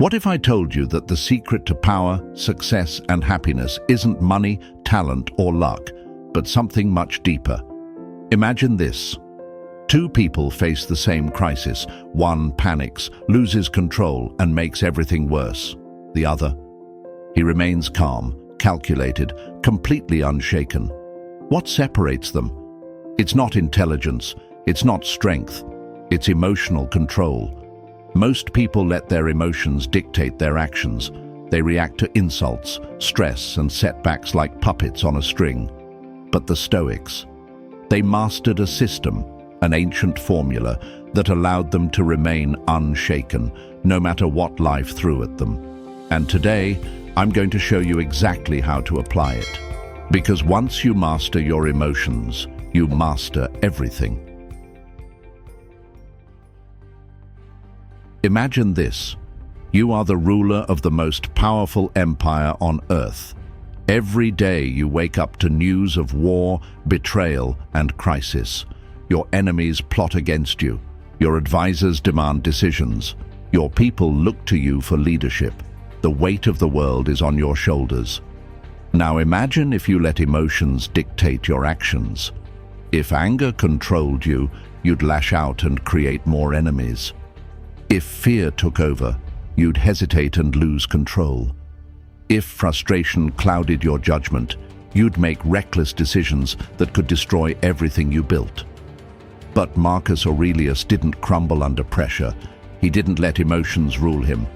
What if I told you that the secret to power, success, and happiness isn't money, talent, or luck, but something much deeper? Imagine this. Two people face the same crisis. One panics, loses control, and makes everything worse. The other, he remains calm, calculated, completely unshaken. What separates them? It's not intelligence, it's not strength, it's emotional control. Most people let their emotions dictate their actions. They react to insults, stress, and setbacks like puppets on a string. But the Stoics, they mastered a system, an ancient formula that allowed them to remain unshaken, no matter what life threw at them. And today, I'm going to show you exactly how to apply it. Because once you master your emotions, you master everything. Imagine this. You are the ruler of the most powerful empire on earth. Every day you wake up to news of war, betrayal, and crisis. Your enemies plot against you. Your advisors demand decisions. Your people look to you for leadership. The weight of the world is on your shoulders. Now imagine if you let emotions dictate your actions. If anger controlled you, you'd lash out and create more enemies. If fear took over, you'd hesitate and lose control. If frustration clouded your judgment, you'd make reckless decisions that could destroy everything you built. But Marcus Aurelius didn't crumble under pressure. He didn't let emotions rule him.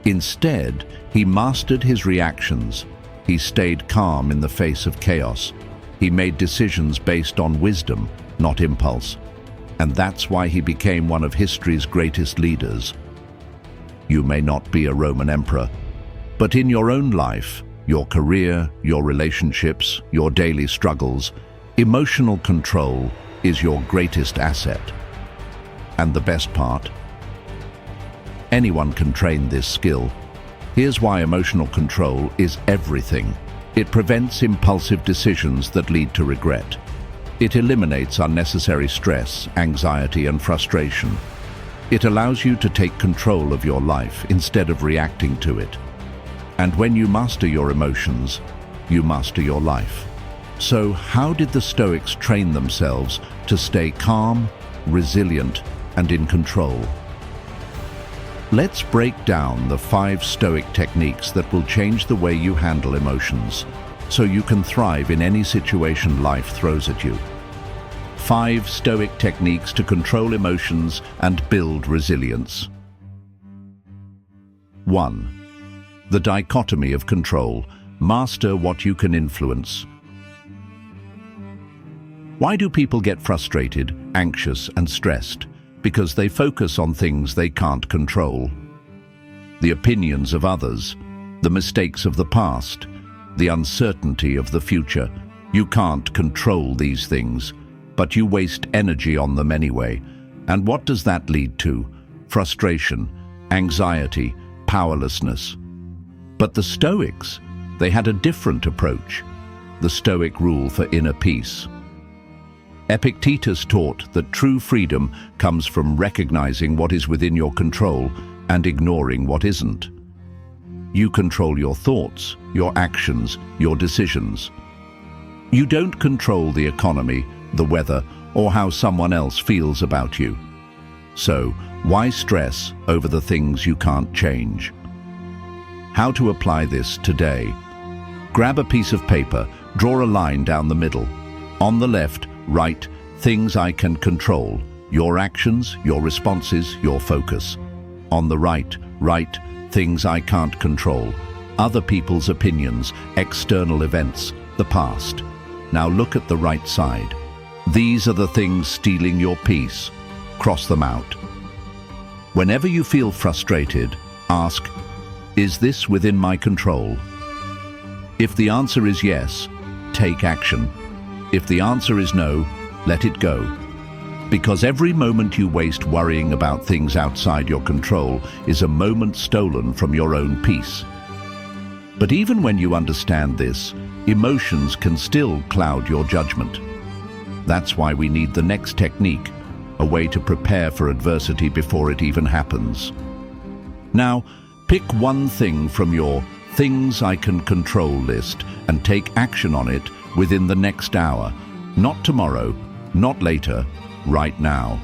Instead, he mastered his reactions. He stayed calm in the face of chaos. He made decisions based on wisdom, not impulse. And that's why he became one of history's greatest leaders. You may not be a Roman emperor, but in your own life, your career, your relationships, your daily struggles, emotional control is your greatest asset. And the best part? Anyone can train this skill. Here's why emotional control is everything. It prevents impulsive decisions that lead to regret. It eliminates unnecessary stress, anxiety, and frustration. It allows you to take control of your life instead of reacting to it. And when you master your emotions, you master your life. So how did the Stoics train themselves to stay calm, resilient, and in control? Let's break down the 5 Stoic techniques that will change the way you handle emotions, so you can thrive in any situation life throws at you. 5 Stoic techniques to control emotions and build resilience. 1. The Dichotomy of Control. Master what you can influence. Why do people get frustrated, anxious, and stressed? Because they focus on things they can't control. The opinions of others, the mistakes of the past, the uncertainty of the future. You can't control these things, but you waste energy on them anyway. And what does that lead to? Frustration, anxiety, powerlessness. But the Stoics, they had a different approach. The Stoic rule for inner peace. Epictetus taught that true freedom comes from recognizing what is within your control and ignoring what isn't. You control your thoughts, your actions, your decisions. You don't control the economy, the weather, or how someone else feels about you. So, why stress over the things you can't change? How to apply this today? Grab a piece of paper, draw a line down the middle. On the left, write, things I can control, your actions, your responses, your focus. On the right, write, things I can't control, other people's opinions, external events, the past. Now look at the right side. These are the things stealing your peace. Cross them out. Whenever you feel frustrated, ask, is this within my control? If the answer is yes, take action. If the answer is no, let it go. Because every moment you waste worrying about things outside your control is a moment stolen from your own peace. But even when you understand this, emotions can still cloud your judgment. That's why we need the next technique, a way to prepare for adversity before it even happens. Now, pick one thing from your things I can control list and take action on it within the next hour. Not tomorrow, not later, right now.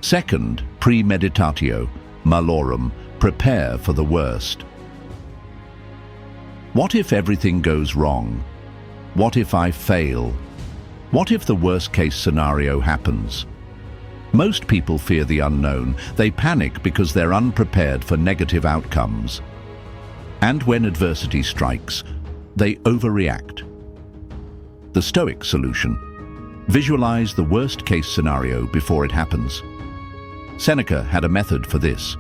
Second, Premeditatio Malorum, prepare for the worst. What if everything goes wrong? What if I fail? What if the worst-case scenario happens? Most people fear the unknown. They panic because they're unprepared for negative outcomes. And when adversity strikes, they overreact. The Stoic solution: visualize the worst-case scenario before it happens. Seneca had a method for this.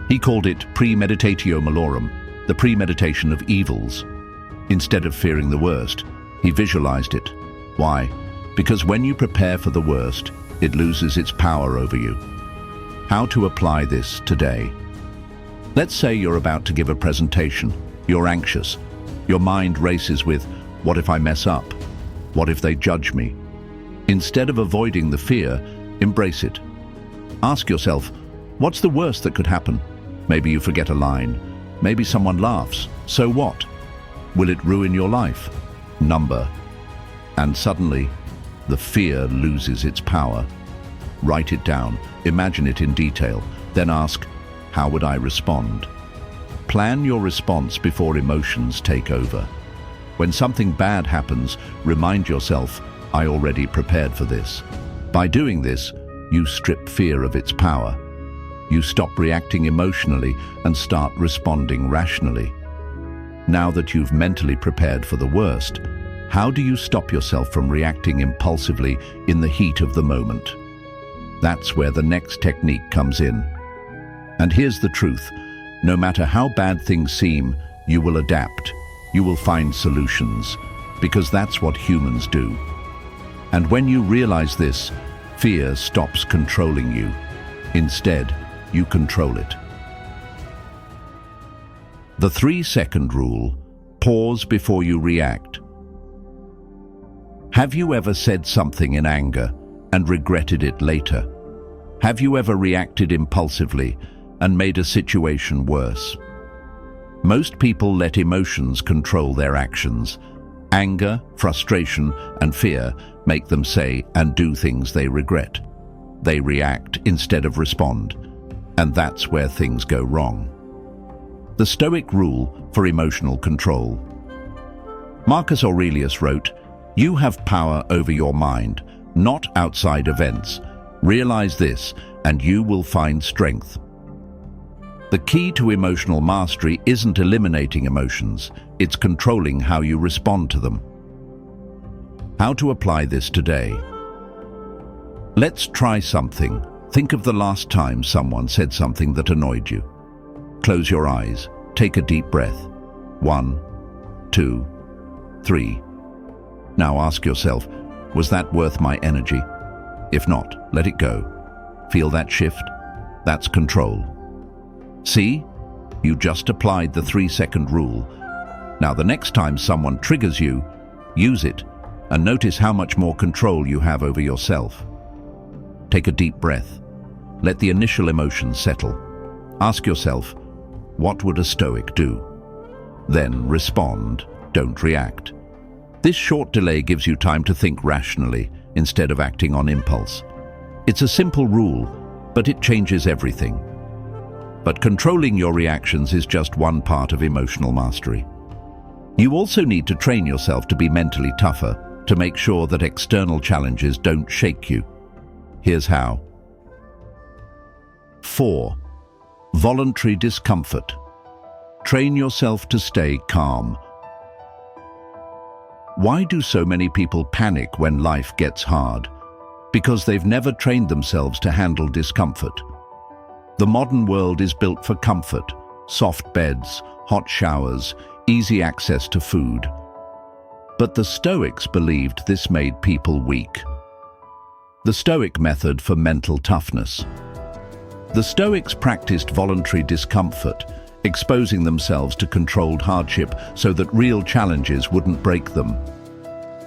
He called it Premeditatio Malorum, the premeditation of evils. Instead of fearing the worst, he visualized it. Why? Because when you prepare for the worst, it loses its power over you. How to apply this today? Let's say you're about to give a presentation. You're anxious. Your mind races with, what if I mess up? What if they judge me? Instead of avoiding the fear, embrace it. Ask yourself, what's the worst that could happen? Maybe you forget a line. Maybe someone laughs. So what? Will it ruin your life? Number. And suddenly, the fear loses its power. Write it down, imagine it in detail, then ask, how would I respond? Plan your response before emotions take over. When something bad happens, remind yourself, I already prepared for this. By doing this, you strip fear of its power. You stop reacting emotionally and start responding rationally. Now that you've mentally prepared for the worst, how do you stop yourself from reacting impulsively in the heat of the moment? That's where the next technique comes in. And here's the truth. No matter how bad things seem, you will adapt. You will find solutions, because that's what humans do. And when you realize this, fear stops controlling you. Instead, you control it. The 3-second rule: pause before you react. Have you ever said something in anger and regretted it later? Have you ever reacted impulsively and made a situation worse? Most people let emotions control their actions. Anger, frustration, and fear make them say and do things they regret. They react instead of respond, and that's where things go wrong. The Stoic rule for emotional control. Marcus Aurelius wrote, "You have power over your mind, not outside events. Realize this, and you will find strength." The key to emotional mastery isn't eliminating emotions, it's controlling how you respond to them. How to apply this today? Let's try something. Think of the last time someone said something that annoyed you. Close your eyes, take a deep breath. 1, 2, 3. Now ask yourself, was that worth my energy? If not, let it go. Feel that shift? That's control. See? You just applied the 3-second rule. Now the next time someone triggers you, use it and notice how much more control you have over yourself. Take a deep breath. Let the initial emotions settle. Ask yourself, what would a Stoic do? Then respond, don't react. This short delay gives you time to think rationally instead of acting on impulse. It's a simple rule, but it changes everything. But controlling your reactions is just one part of emotional mastery. You also need to train yourself to be mentally tougher, to make sure that external challenges don't shake you. Here's how. 4. Voluntary discomfort. Train yourself to stay calm. Why do so many people panic when life gets hard? Because they've never trained themselves to handle discomfort. The modern world is built for comfort, soft beds, hot showers, easy access to food. But the Stoics believed this made people weak. The Stoic method for mental toughness. The Stoics practiced voluntary discomfort, exposing themselves to controlled hardship so that real challenges wouldn't break them.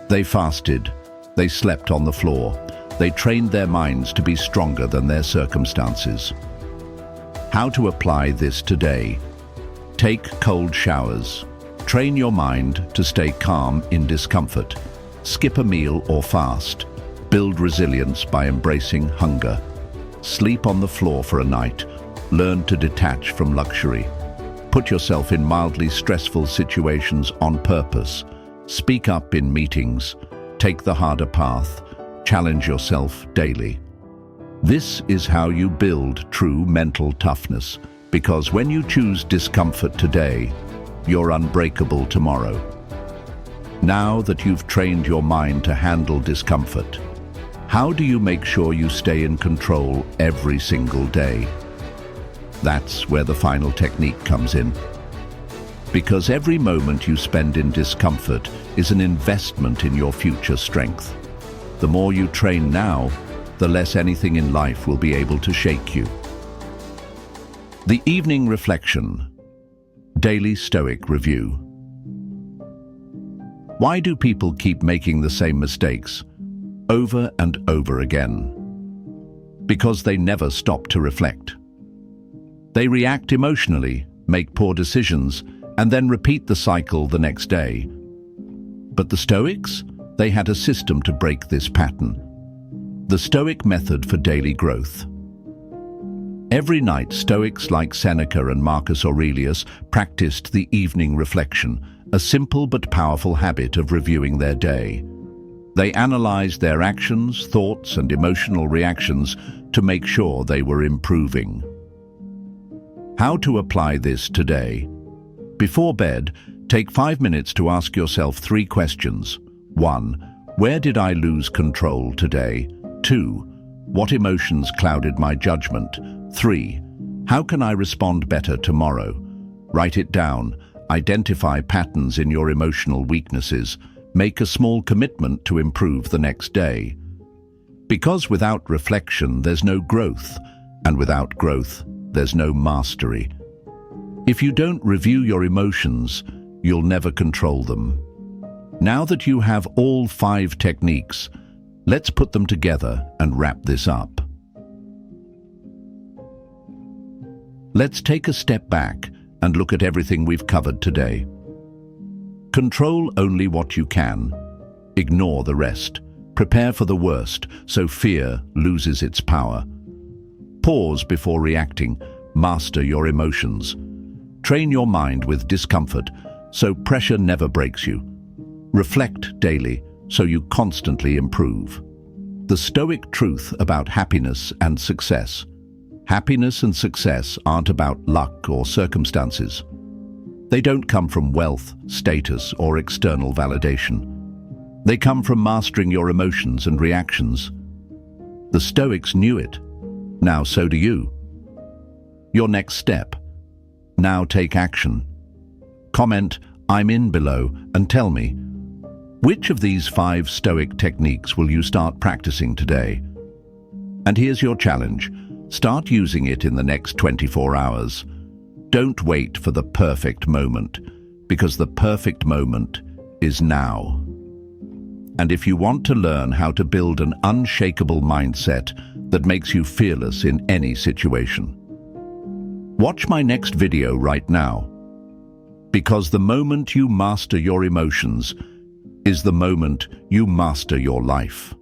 They fasted, they slept on the floor, they trained their minds to be stronger than their circumstances. How to apply this today. Take cold showers. Train your mind to stay calm in discomfort. Skip a meal or fast. Build resilience by embracing hunger. Sleep on the floor for a night. Learn to detach from luxury. Put yourself in mildly stressful situations on purpose. Speak up in meetings. Take the harder path. Challenge yourself daily. This is how you build true mental toughness, because when you choose discomfort today, you're unbreakable tomorrow. Now that you've trained your mind to handle discomfort, how do you make sure you stay in control every single day? That's where the final technique comes in. Because every moment you spend in discomfort is an investment in your future strength. The more you train now, the less anything in life will be able to shake you. The evening reflection. Daily Stoic review. Why do people keep making the same mistakes over and over again? Because they never stop to reflect. They react emotionally, make poor decisions, and then repeat the cycle the next day. But the Stoics? They had a system to break this pattern. The Stoic method for daily growth. Every night, Stoics like Seneca and Marcus Aurelius practiced the evening reflection, a simple but powerful habit of reviewing their day. They analyzed their actions, thoughts, and emotional reactions to make sure they were improving. How to apply this today? Before bed, take 5 minutes to ask yourself 3 questions. 1. Where did I lose control today? 2. What emotions clouded my judgment? 3. How can I respond better tomorrow? Write it down. Identify patterns in your emotional weaknesses. Make a small commitment to improve the next day. Because without reflection, there's no growth, and without growth, there's no mastery. If you don't review your emotions, you'll never control them. Now that you have all 5 techniques, let's put them together and wrap this up. Let's take a step back and look at everything we've covered today. Control only what you can. Ignore the rest. Prepare for the worst, so fear loses its power. Pause before reacting. Master your emotions. Train your mind with discomfort, so pressure never breaks you. Reflect daily, so you constantly improve. The Stoic truth about happiness and success. Happiness and success aren't about luck or circumstances. They don't come from wealth, status, or external validation. They come from mastering your emotions and reactions. The Stoics knew it. Now so do you. Your next step. Now take action. Comment "I'm in" below and tell me, which of these 5 Stoic techniques will you start practicing today? And here's your challenge. Start using it in the next 24 hours. Don't wait for the perfect moment, because the perfect moment is now. And if you want to learn how to build an unshakable mindset that makes you fearless in any situation, watch my next video right now. Because the moment you master your emotions is the moment you master your life.